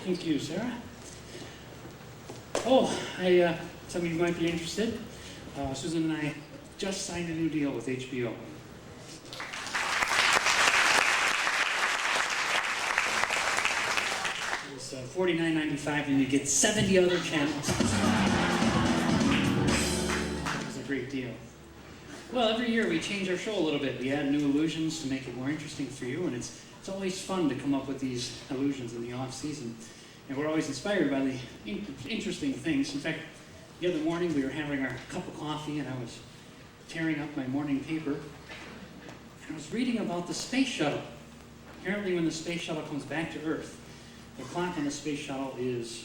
Thank you, Sarah. Some of you might be interested. Susan and I just signed a new deal with HBO. It's $49.95 and you get 70 other channels. It was a great deal. Well, every year we change our show a little bit. We add new illusions to make it more interesting for you, and it's always fun to come up with these illusions in the off-season. And we're always inspired by the interesting things. In fact, the other morning we were having our cup of coffee and I was tearing up my morning paper and I was reading about the space shuttle. Apparently when the space shuttle comes back to Earth, the clock on the space shuttle is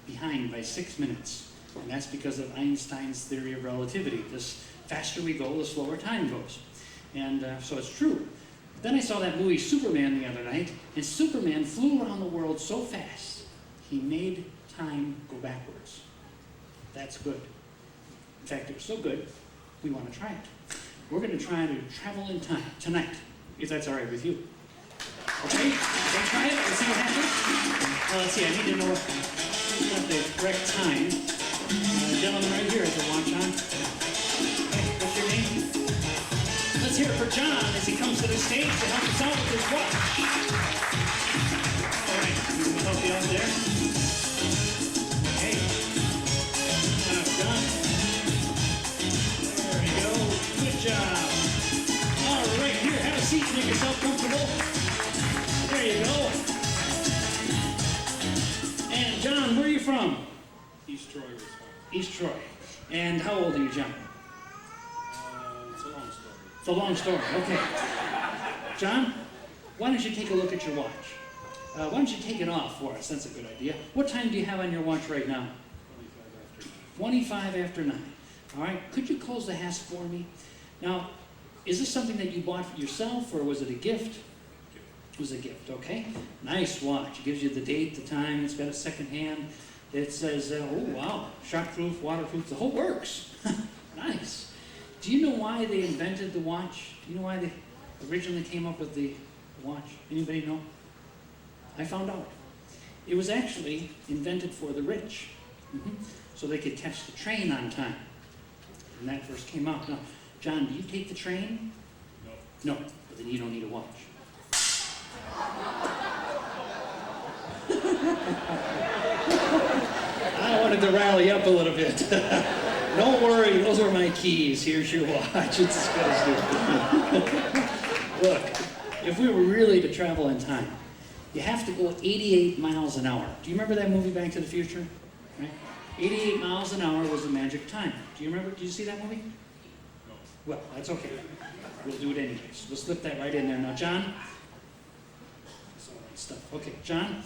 behind by 6 minutes. And that's because of Einstein's theory of relativity. The faster we go, the slower time goes. And so it's true. Then I saw that movie Superman the other night, and Superman flew around the world so fast, he made time go backwards. That's good. In fact, it was so good, we want to try it. We're going to try to travel in time tonight, if that's all right with you. Okay? Let's try it. Let's see what happens. Well, let's see. I need to know who's got the correct time. The gentleman right here has a watch on. Okay, what's your name? Let's hear it for John as he comes to the stage to help us out with his watch. All right, we'll help you out there. Okay. John. There we go. Good job. All right, here, have a seat. Make yourself comfortable. There you go. And John, where are you from? East Troy, Wisconsin. East Troy. And how old are you, John? It's a long story. It's a long story, okay. John, why don't you take a look at your watch? Why don't you take it off for us? That's a good idea. What time do you have on your watch right now? 25 after 9. All right, could you close the hasp for me? Now, is this something that you bought for yourself or was it a gift? It was a gift, okay. Nice watch. It gives you the date, the time. It's got a second hand. It says, oh wow, shockproof, waterproof, the whole works. Nice. Do you know why they invented the watch? Do you know why they originally came up with the watch? Anybody know? I found out. It was actually invented for the rich. So they could catch the train on time. And that first came out. Now, John, do you take the train? No. No, but then you don't need a watch. I wanted to rally up a little bit. Don't worry, those are my keys. Here's your watch. It's as good as new. Look, if we were really to travel in time, you have to go 88 miles an hour. Do you remember that movie Back to the Future? Right? 88 miles an hour was the magic time. Do you remember? Did you see that movie? No. Well, that's okay. We'll do it anyways. We'll slip that right in there. Now, John. That's all right stuff. Okay, John.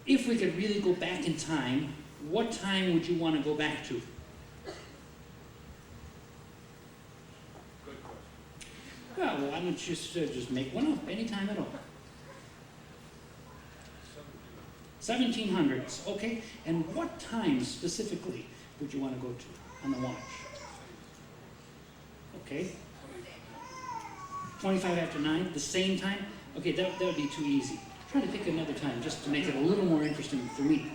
If we could really go back in time, what time would you want to go back to? Good question. Well, why don't you just make one up any time at all? 1700s, okay. And what time specifically would you want to go to on the watch? Okay. 25 after 9, the same time? Okay, that would be too easy. Try to pick another time just to make it a little more interesting for me.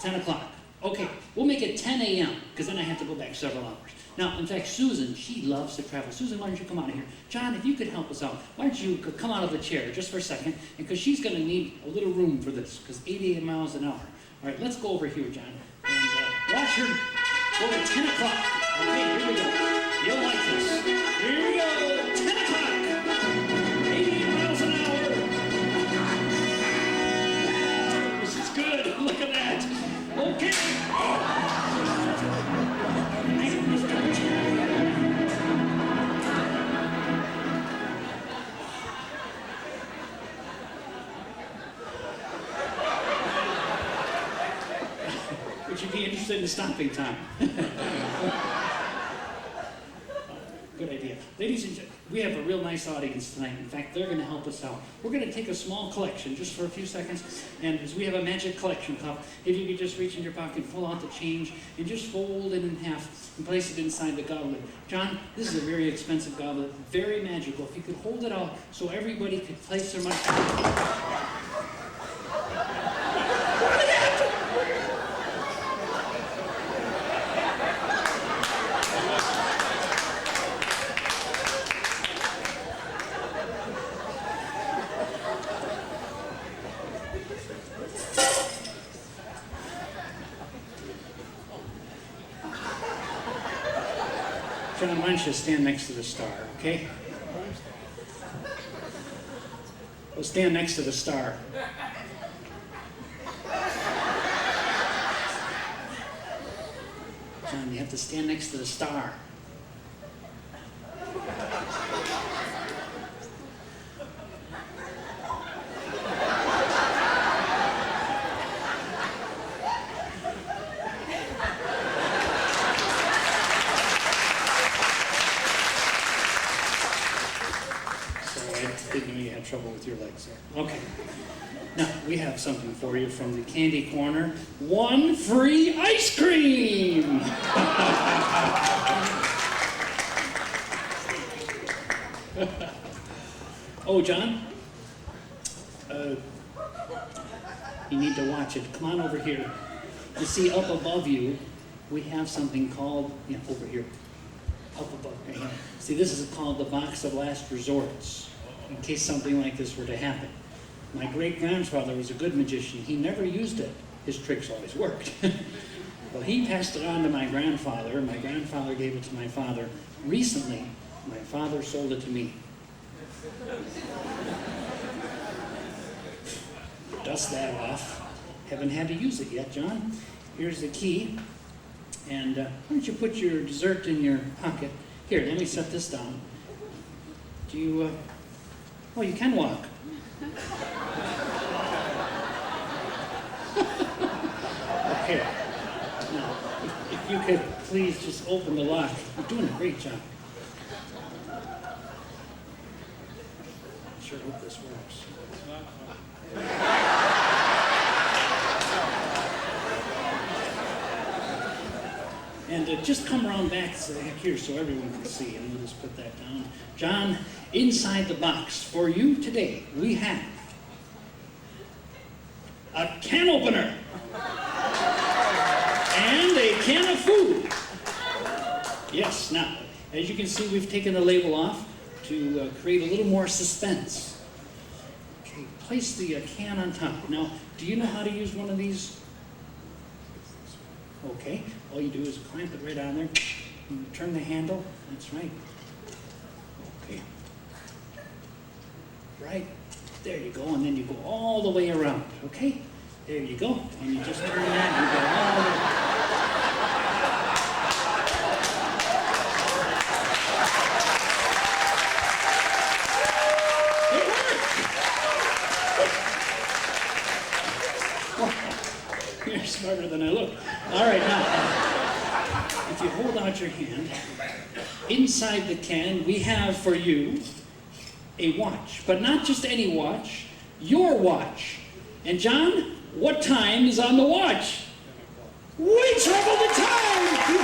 10 o'clock. Okay, we'll make it 10 a.m. because then I have to go back several hours. Now, in fact, Susan, she loves to travel. Susan, why don't you come out of here? John, if you could help us out, why don't you come out of the chair just for a second, because she's going to need a little room for this, because 88 miles an hour. All right, let's go over here, John, and watch her go to 10 o'clock. Okay, here we go. You'll like this. Here we go, 10 o'clock. 88 miles an hour. This is good. Look at that. Okay. Would you be interested in stopping time? Good idea. Ladies and gentlemen, we have a real nice audience tonight. In fact, they're going to help us out. We're going to take a small collection just for a few seconds. And as we have a magic collection cup, if you could just reach in your pocket, pull out the change, and just fold it in half and place it inside the goblet. John, this is a very expensive goblet, very magical. If you could hold it out so everybody could place their money. John, why don't you stand next to the star, okay? Well, stand next to the star. John, you have to stand next to the star. I didn't know you had trouble with your legs there. Okay. Now, we have something for you from the Candy Corner. 1 free ice cream! Oh, John? You need to watch it. Come on over here. You see, up above you, we have something called, over here. Up above, right here. See, this is called the box of last resorts, in case something like this were to happen. My great-grandfather was a good magician. He never used it. His tricks always worked. Well, he passed it on to my grandfather, and my grandfather gave it to my father. Recently, my father sold it to me. Dust that off. Haven't had to use it yet, John. Here's the key. And why don't you put your dessert in your pocket? Here, let me set this down. Do you, oh, you can walk. Okay. Now, if you could please just open the lock. You're doing a great job. I sure hope this works. And just come around back here so everyone can see, and we'll just put that down. John, inside the box for you today, we have a can opener and a can of food. Yes, now, as you can see, we've taken the label off to create a little more suspense. Okay, place the can on top. Now, do you know how to use one of these? Okay, all you do is clamp it right on there, and turn the handle, that's right. Okay. Right, there you go, and then you go all the way around, okay? There you go, and you just turn that, and you go all the way. You're smarter than I look. All right, now, if you hold out your hand, inside the can, we have for you a watch. But not just any watch, your watch. And John, what time is on the watch? We travel the time!